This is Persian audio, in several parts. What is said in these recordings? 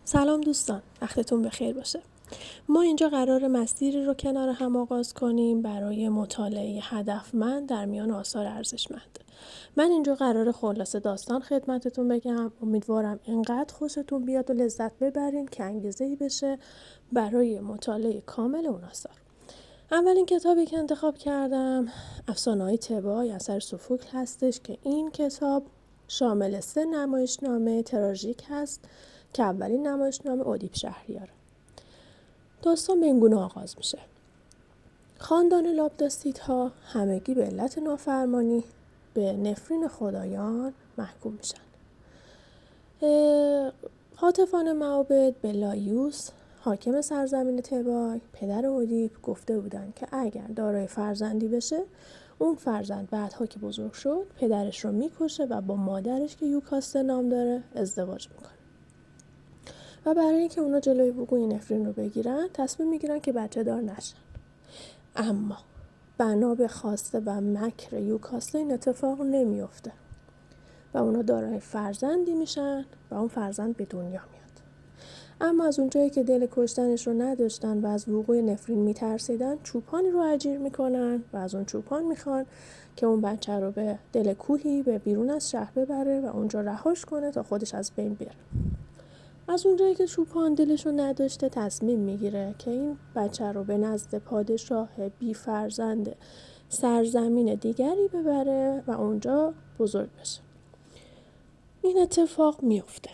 سلام دوستان، وقتتون بخیر باشه. ما اینجا قرار مسیری رو کنار هم آغاز کنیم برای مطالعه هدفمند در میان آثار ارزشمند. من اینجا قرار خلاصه داستان خدمتتون بگم. امیدوارم اینقدر خوشتون بیاد و لذت ببرین که انگیزه‌ای بشه برای مطالعه کامل اون آثار. اولین کتابی که انتخاب کردم افسانه‌های طبای اثر سوفوکل هستش که این کتاب شامل 3 نمایشنامه تراژیک هست که اولین نمایشنامه ادیپ شهریاره. داستان به این گونه آغاز میشه. خاندان لابداستیدها همگی به علت نافرمانی به نفرین خدایان محکوم میشن. هاتفان معابد به لایوس حاکم سرزمین تبای پدر ادیپ گفته بودن که اگر دارای فرزندی بشه اون فرزند بعدها که بزرگ شد پدرش رو میکشه و با مادرش که یوکاسته نام داره ازدواج میکنه. و برای اینکه اونا جلوی وقوع این نفرین رو بگیرن تصمیم میگیرن که بچه دار نشن. اما بنا به خواسته و مکر یوکاسته این اتفاق نمیفته و اونا دارای فرزندی میشن و اون فرزند به دنیا میاد. اما از اونجایی که دل کشتنش رو نداشتن و از وقوع نفرین میترسیدن چوپانی رو اجیر میکنن و از اون چوپان میخوان که اون بچه رو به دل کوهی به بیرون از شهر ببره و اونجا رهاش کنه تا خودش از بین بره. از اونجایی که چوپان دلش رو نداشته تصمیم میگیره که این بچه رو به نزد پادشاه بی فرزند سرزمین دیگری ببره و اونجا بزرگ بشه. این اتفاق میفته.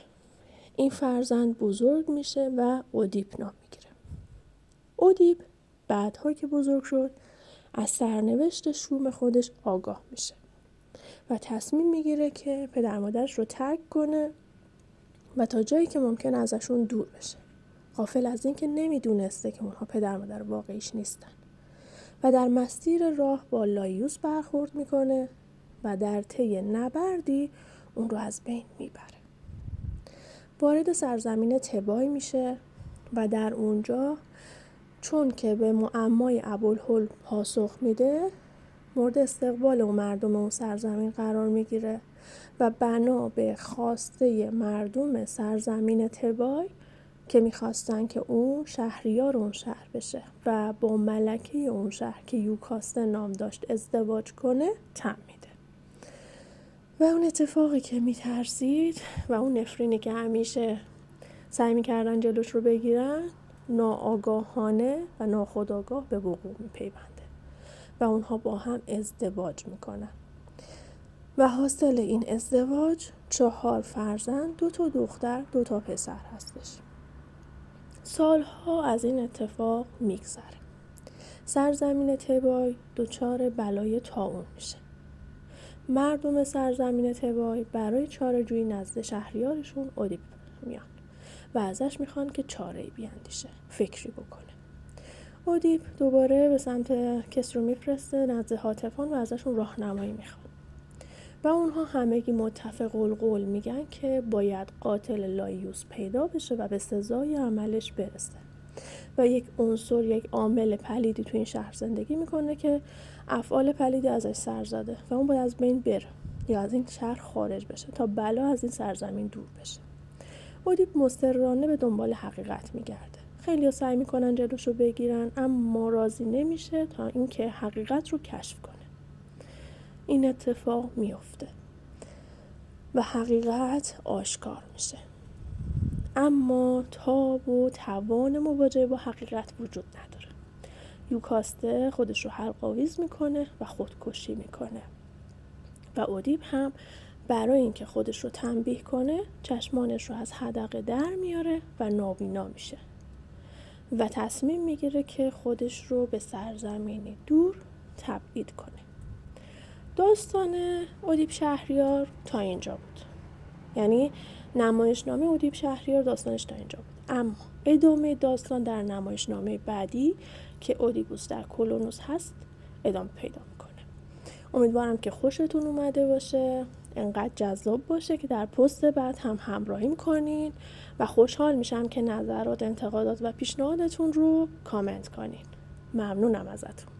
این فرزند بزرگ میشه و ادیپ نام میگیره. ادیپ بعدها که بزرگ شد از سرنوشت شوم خودش آگاه میشه و تصمیم میگیره که پدر مادرش رو ترک کنه و تا جایی که ممکن ازشون دور بشه. غافل از این که نمیدونسته که اونها پدر مادر واقعیش نیستن و در مسیر راه با لایوس برخورد میکنه و در طی نبردی اون رو از بین میبره. وارد سرزمین تبای میشه و در اونجا چون که به معمای ابوالهول پاسخ میده مورد استقبال اون مردم اون سرزمین قرار میگیره و بنا به خواسته مردم سرزمین تبای که میخواستن که اون شهریار اون شهر بشه و با ملکه اون شهر که یوکاسته نام داشت ازدواج کنه تم میده. و اون اتفاقی که میترسید و اون نفرینی که همیشه سعی میکردن جلوش رو بگیرن ناآگاهانه و ناخودآگاه به وقوع میپیونده و اونها با هم ازدواج میکنن و حاصل این ازدواج 4 فرزند، 2 تا دختر 2 تا پسر هستش. سالها از این اتفاق میگذره. سرزمین تبای دچار بلای طاعون میشه. مردم سرزمین تبای برای چاره‌جویی نزد شهریارشون ادیپ میان و ازش میخوان که چاره‌ای بیاندیشه، فکری بکنه. ادیپ دوباره به سمت کس رو میفرسته نزد هاتفان و ازشون راهنمایی میخواد و اونها همگی متفق القول میگن که باید قاتل لایوس پیدا بشه و به سزای عملش برسه و یک عنصر، یک عامل پلیدی تو این شهر زندگی میکنه که افعال پلیدی ازش سر زده و اون باید از بین بره یا از این شهر خارج بشه تا بلا از این سرزمین دور بشه. ادیپ مصرانه به دنبال حقیقت میگرده. خیلی ها سعی میکنن جلوشو بگیرن اما راضی نمیشه تا اینکه حقیقت رو کشف کنه. این اتفاق میفته و حقیقت آشکار میشه. اما تاب و توان مواجهه با حقیقت وجود نداره. یوکاسته خودش رو حلق‌آویز میکنه و خودکشی میکنه و ادیپ هم برای اینکه خودش رو تنبیه کنه چشمانش رو از حدقه در میاره و نابینا میشه و تصمیم میگیره که خودش رو به سرزمینی دور تبعید کنه. داستان ادیپ شهریار تا اینجا بود. یعنی نمایشنامه ادیپ شهریار داستانش تا اینجا بود. اما ادامه داستان در نمایشنامه بعدی که اودیپوس در کلونوس هست ادامه پیدا میکنه. امیدوارم که خوشتون اومده باشه، انقدر جذاب باشه که در پست بعد هم همراهیم کنین و خوشحال میشم که نظرات، انتقادات و پیشنهادتون رو کامنت کنین. ممنونم ازتون.